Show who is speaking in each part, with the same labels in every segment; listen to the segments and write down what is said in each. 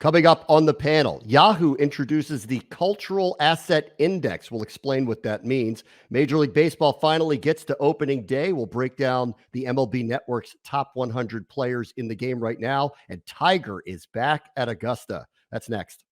Speaker 1: Coming up on the panel, Yahoo introduces the Cultural Asset Index. We'll explain what that means. Major League Baseball finally gets to opening day. We'll break down the MLB Network's top 100 players in the game right now. And Tiger is back at Augusta. That's next.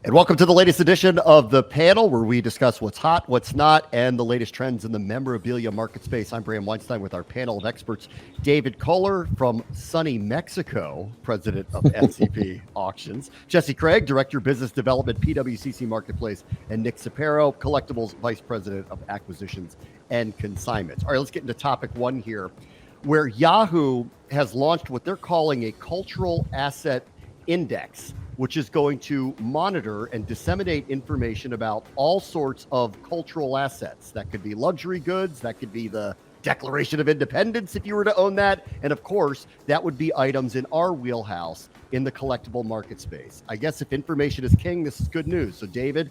Speaker 1: And welcome to the latest edition of the panel, where we discuss what's hot, what's not, and the latest trends in the memorabilia market space. I'm Bram Weinstein with our panel of experts, David Kohler from sunny Mexico, president of SCP Auctions, Jesse Craig, director of business development, PWCC Marketplace, and Nick Sapero, Collectables vice president of acquisitions and consignments. All right, let's get into topic one here, where Yahoo has launched what they're calling a cultural asset index, which is going to monitor and disseminate information about all sorts of cultural assets. That could be luxury goods, that could be the Declaration of Independence if you were to own that, and of course, that would be items in our wheelhouse in the collectible market space. I guess if information is king, this is good news. So David,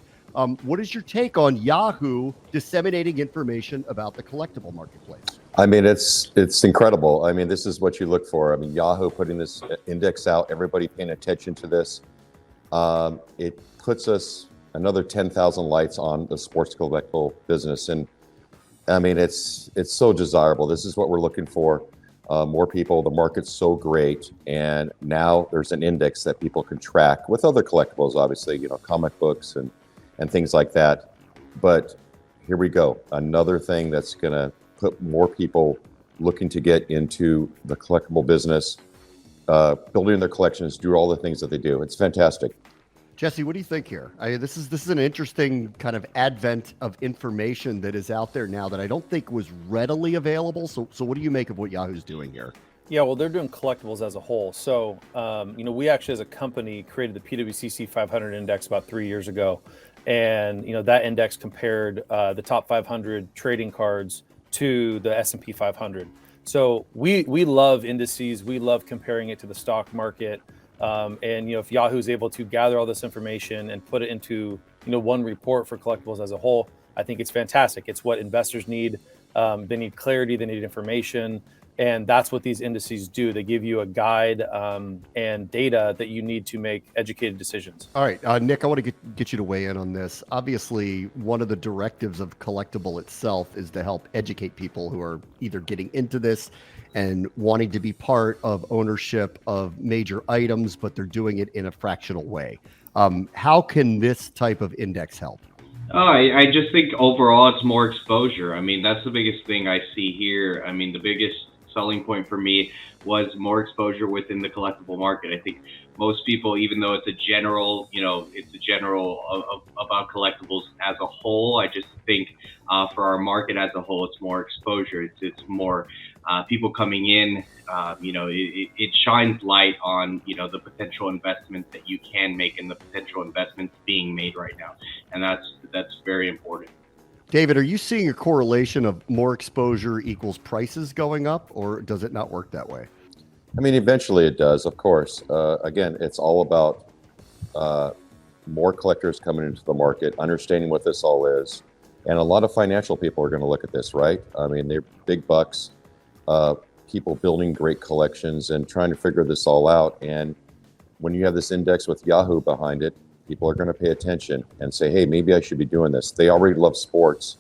Speaker 1: what is your take on Yahoo disseminating information about the collectible marketplace?
Speaker 2: I mean, it's incredible. I mean, this is what you look for. I mean, Yahoo putting this index out, everybody paying attention to this. It puts us another 10,000 lights on the sports collectible business. And I mean, it's so desirable. This is what we're looking for. More people, the market's so great. And now there's an index that people can track with other collectibles, obviously, you know, comic books and things like that. But here we go. Another thing that's going to put more people looking to get into the collectible business, building their collections, do all the things that they do. It's fantastic.
Speaker 1: Jesse, what do you think here? This is an interesting kind of advent of information that is out there now that I don't think was readily available. So what do you make of what Yahoo's doing here?
Speaker 3: Yeah, well, they're doing collectibles as a whole. So, we actually as a company created the PWCC 500 index about 3 years ago. And, that index compared the top 500 trading cards to the S&P 500. So we love indices. We love comparing it to the stock market. And if Yahoo is able to gather all this information and put it into, one report for collectibles as a whole, I think it's fantastic. It's what investors need. They need clarity, they need information. And that's what these indices do. They give you a guide and data that you need to make educated decisions.
Speaker 1: All right, Nick, I want to get you to weigh in on this. Obviously, one of the directives of Collectable itself is to help educate people who are either getting into this and wanting to be part of ownership of major items, but they're doing it in a fractional way. How can this type of index help?
Speaker 4: I just think overall it's more exposure. I mean, that's the biggest thing I see here. I mean, the biggest selling point for me was more exposure within the collectible market. I think most people, even though it's a general, about collectibles as a whole, I just think for our market as a whole, it's more exposure. It's more people coming in. It shines light on, the potential investments that you can make and the potential investments being made right now. And that's very important.
Speaker 1: David, are you seeing a correlation of more exposure equals prices going up, or does it not work that way?
Speaker 2: I mean, eventually it does, of course. Again, it's all about more collectors coming into the market, understanding what this all is. And a lot of financial people are going to look at this, right? I mean, they're big bucks, people building great collections and trying to figure this all out. And when you have this index with Yahoo behind it, people are going to pay attention and say, hey, maybe I should be doing this. They already love sports.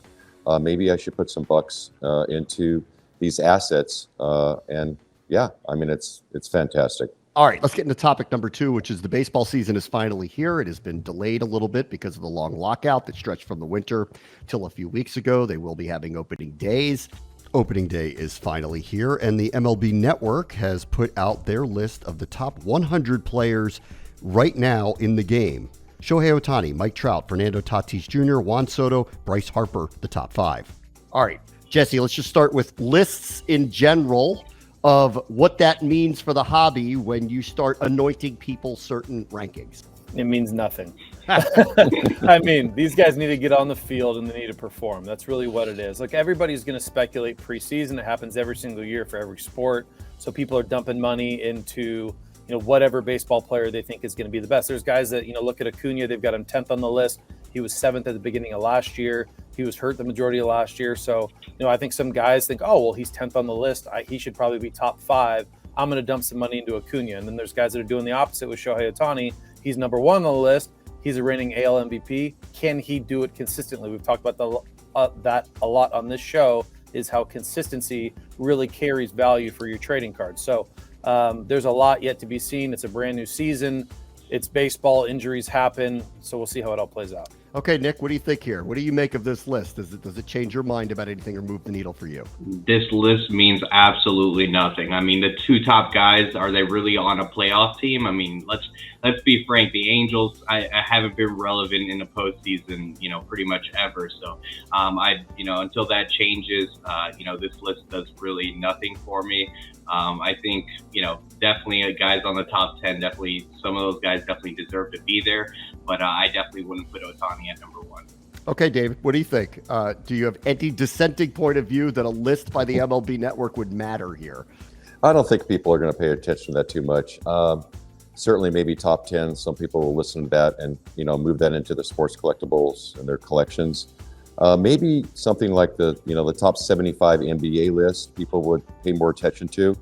Speaker 2: Maybe I should put some bucks into these assets. And yeah, I mean, it's fantastic.
Speaker 1: All right, let's get into topic number two, which is the baseball season is finally here. It has been delayed a little bit because of the long lockout that stretched from the winter till a few weeks ago. They will be having opening days. Opening day is finally here, and the MLB Network has put out their list of the top 100 players right now in the game. Shohei Ohtani, Mike Trout, Fernando Tatis Jr., Juan Soto, Bryce Harper, the top 5. All right, Jesse, let's just start with lists in general of what that means for the hobby when you start anointing people certain rankings.
Speaker 3: It means nothing. I mean, these guys need to get on the field and they need to perform. That's really what it is. Like, everybody's going to speculate preseason. It happens every single year for every sport. So people are dumping money into whatever baseball player they think is going to be the best. There's guys that, look at Acuna, they've got him 10th on the list. He was 7th at the beginning of last year. He was hurt the majority of last year. So, I think some guys think, oh, well, he's 10th on the list. He should probably be top 5. I'm going to dump some money into Acuna. And then there's guys that are doing the opposite with Shohei Ohtani. He's number one on the list. He's a reigning AL MVP. Can he do it consistently? We've talked about that a lot on this show, is how consistency really carries value for your trading cards. So there's a lot yet to be seen. It's a brand new season. It's baseball. Injuries happen. So we'll see how it all plays out.
Speaker 1: Okay, Nick, what do you think here? What do you make of this list? Does it change your mind about anything or move the needle for you?
Speaker 4: This list means absolutely nothing. I mean, the two top guys, are they really on a playoff team? I mean, let's be frank. The Angels, I haven't been relevant in the postseason, pretty much ever. So, until that changes, this list does really nothing for me. I think, definitely guys on the top 10, definitely some of those guys definitely deserve to be there, but I definitely wouldn't put Ohtani at number one.
Speaker 1: Okay, David, what do you think? Do you have any dissenting point of view that a list by the MLB Network would matter here?
Speaker 2: I don't think people are going to pay attention to that too much. Certainly maybe top 10. Some people will listen to that and, move that into the sports collectibles and their collections. Maybe something like the top 75 NBA list, people would pay more attention to.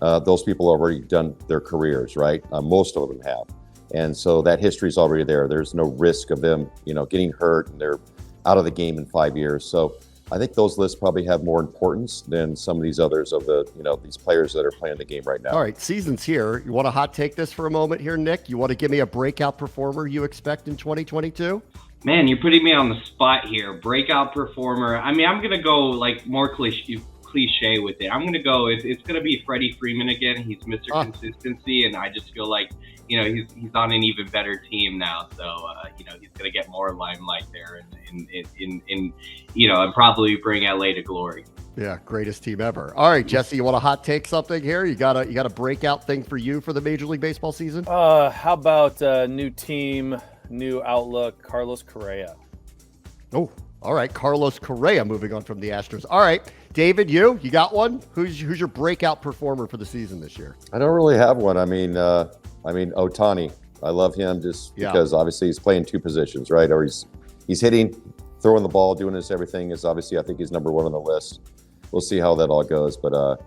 Speaker 2: Those people already done their careers, right? Most of them have. And so that history is already there. There's no risk of them, getting hurt and they're out of the game in 5 years. So I think those lists probably have more importance than some of these others of the, these players that are playing the game right now.
Speaker 1: All right, season's here. You want to hot take this for a moment here, Nick? You want to give me a breakout performer you expect in 2022?
Speaker 4: Man, you're putting me on the spot here. Breakout performer. I mean, I'm going to go more cliche with it. I'm going to go, it's going to be Freddie Freeman again. He's Mr. Consistency, and I just feel like, he's on an even better team now. So, he's going to get more limelight there and probably bring LA to glory.
Speaker 1: Yeah, greatest team ever. All right, Jesse, you want to hot take something here? You got a breakout thing for you for the Major League Baseball season?
Speaker 3: How about new team, new outlook, Carlos Correa?
Speaker 1: Oh, all right, Carlos Correa moving on from the Astros. All right, David, you got one? Who's your breakout performer for the season this year?
Speaker 2: I don't really have one. I mean, Ohtani. I love him just because obviously he's playing two positions, right? Or he's hitting, throwing the ball, doing his everything. Is obviously I think he's number one on the list. We'll see how that all goes, but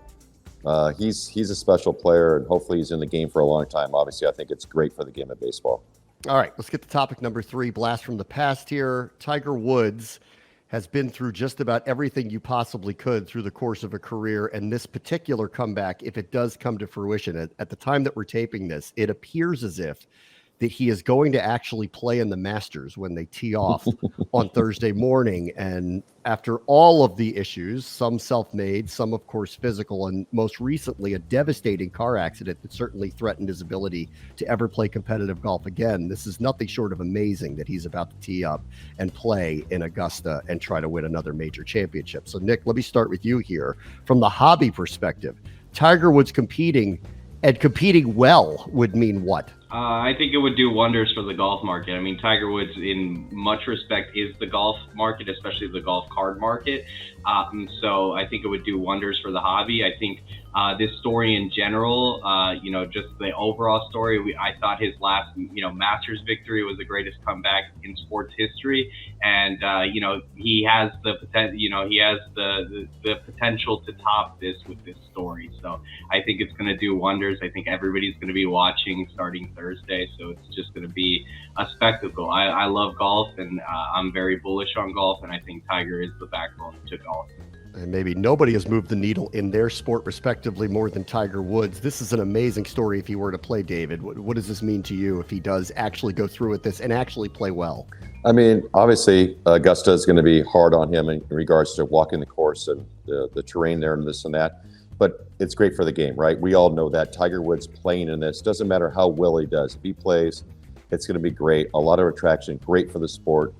Speaker 2: he's a special player, and hopefully he's in the game for a long time. Obviously, I think it's great for the game of baseball.
Speaker 1: All right, let's get to topic number 3, blast from the past here. Tiger Woods has been through just about everything you possibly could through the course of a career, and this particular comeback, if it does come to fruition, at the time that we're taping this, it appears as if that he is going to actually play in the Masters when they tee off on Thursday morning. And after all of the issues, some self-made, some of course physical, and most recently a devastating car accident that certainly threatened his ability to ever play competitive golf again, this is nothing short of amazing that he's about to tee up and play in Augusta and try to win another major championship. So Nick, let me start with you here. From the hobby perspective, Tiger Woods competing well would mean what?
Speaker 4: I think it would do wonders for the golf market. I mean, Tiger Woods, in much respect, is the golf market, especially the golf card market. So I think it would do wonders for the hobby. I think this story in general, just the overall story, I thought his last, Masters victory was the greatest comeback in sports history. And, he has the potential to top this with this story. So I think it's going to do wonders. I think everybody's going to be watching starting Thursday. So it's just going to be a spectacle. I love golf, and I'm very bullish on golf. And I think Tiger is the backbone to golf.
Speaker 1: And maybe nobody has moved the needle in their sport respectively more than Tiger Woods. This is an amazing story if he were to play, David. What does this mean to you if he does actually go through with this and actually play well?
Speaker 2: I mean, obviously, Augusta is going to be hard on him in regards to walking the course and the terrain there and this and that. But it's great for the game, right? We all know that. Tiger Woods playing in this, doesn't matter how well he does. If he plays, it's going to be great. A lot of attraction, great for the sport.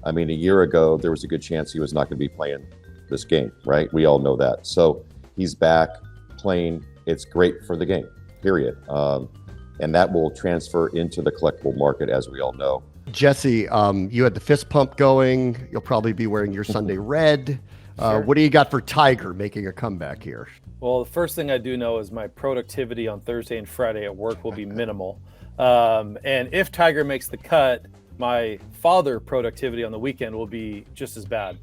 Speaker 2: I mean, a year ago, there was a good chance he was not going to be playing this game, right? We all know that. So he's back playing. It's great for the game, period. And that will transfer into the collectible market, as we all know.
Speaker 1: Jesse, you had the fist pump going. You'll probably be wearing your Sunday red. Sure. What do you got for Tiger making a comeback here?
Speaker 3: Well, the first thing I do know is my productivity on Thursday and Friday at work will be minimal. And if Tiger makes the cut, my father productivity on the weekend will be just as bad.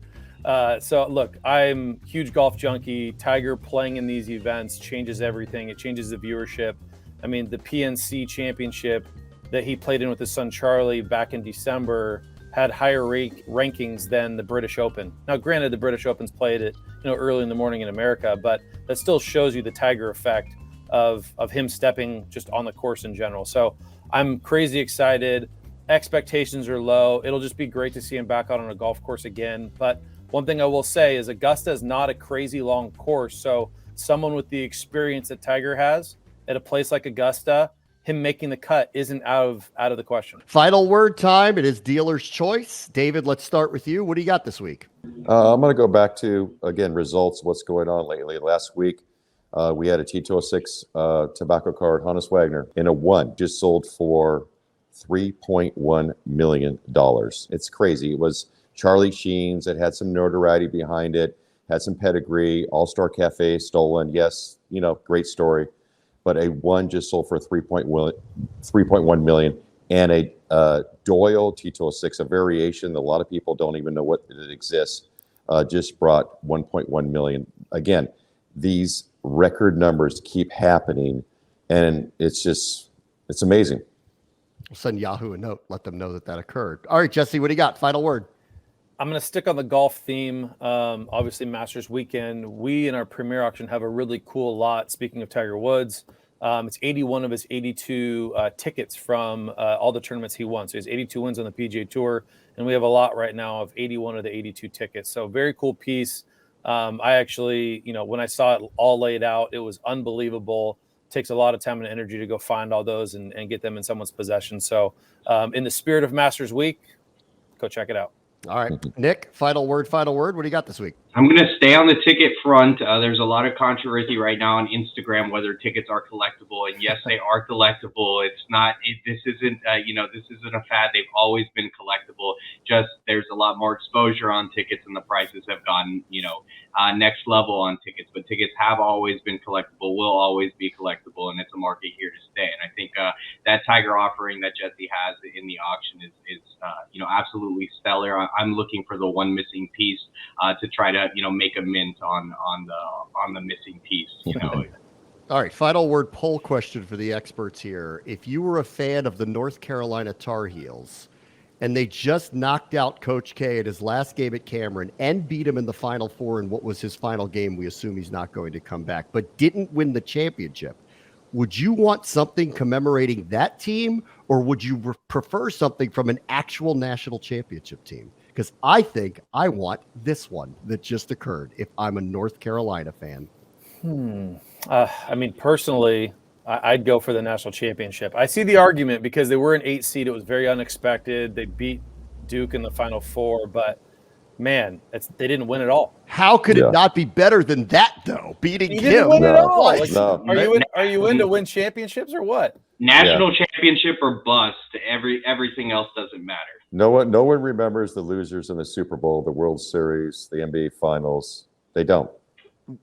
Speaker 3: So look, I'm huge golf junkie. Tiger playing in these events changes everything. It changes the viewership. I mean, the PNC championship that he played in with his son Charlie back in December had higher rankings than the British Open. Now, granted, the British Open's played at early in the morning in America, but that still shows you the Tiger effect of him stepping just on the course in general. So I'm crazy excited. Expectations are low. It'll just be great to see him back out on a golf course again. But one thing I will say is Augusta is not a crazy long course. So someone with the experience that Tiger has at a place like Augusta, him making the cut isn't out of the question.
Speaker 1: Final word time. It is dealer's choice. David, let's start with you. What do you got this week?
Speaker 2: I'm going to go back to, again, results, what's going on lately. Last week, we had a T206 tobacco card, Hannes Wagner, in a 1, just sold for $3.1 million. It's crazy. It was Charlie Sheen's. It had some notoriety behind it, had some pedigree, All-Star Cafe stolen. Yes, great story. But a 1 just sold for $3.1 million. And a Doyle T206, a variation that a lot of people don't even know what it exists, just brought $1.1 million. Again, these record numbers keep happening, and it's amazing.
Speaker 1: We'll send Yahoo a note, let them know that occurred. All right, Jesse, what do you got? Final word.
Speaker 3: I'm going to stick on the golf theme. Obviously, Masters weekend. We in our premier auction have a really cool lot. Speaking of Tiger Woods, it's 81 of his 82 tickets from all the tournaments he won. So he has 82 wins on the PGA Tour, and we have a lot right now of 81 of the 82 tickets. So very cool piece. I actually, when I saw it all laid out, it was unbelievable. Takes a lot of time and energy to go find all those and get them in someone's possession. So in the spirit of Masters Week, go check it out.
Speaker 1: All right, Nick, final word. What do you got this week?
Speaker 4: I'm going to stay on the ticket front. There's a lot of controversy right now on Instagram whether tickets are collectible, and yes, they are collectible. It's not. This isn't. This isn't a fad. They've always been collectible. Just there's a lot more exposure on tickets, and the prices have gotten next level on tickets. But tickets have always been collectible. Will always be collectible, and it's a market here to stay. And I think that Tiger offering that Jesse has in the auction is absolutely stellar. I'm looking for the one missing piece to try to make a mint on the missing piece.
Speaker 1: All right, final word poll question for the experts here. If you were a fan of the North Carolina Tar Heels and they just knocked out Coach K at his last game at Cameron and beat him in the Final Four in what was his final game, we assume he's not going to come back, but didn't win the championship, would you want something commemorating that team, or would you prefer something from an actual national championship team? Because I think I want this one that just occurred if I'm a North Carolina fan.
Speaker 3: Personally, I'd go for the national championship. I see the argument because they were an 8 seed. It was very unexpected. They beat Duke in the Final Four, but man, they didn't win at all.
Speaker 1: How could it not be better than that, though? Beating
Speaker 3: He didn't win at all.
Speaker 2: No.
Speaker 3: Are you in to win championships or what?
Speaker 4: National championship or bust. Everything else doesn't matter.
Speaker 2: No one remembers the losers in the Super Bowl, the World Series, the NBA Finals. They don't.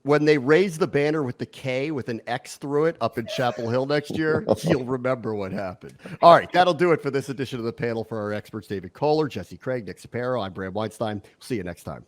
Speaker 1: When they raise the banner with the K with an X through it up in Chapel Hill next year, you'll remember what happened. All right, that'll do it for this edition of the panel. For our experts, David Kohler, Jesse Craig, Nick Sapero, I'm Bram Weinstein. See you next time.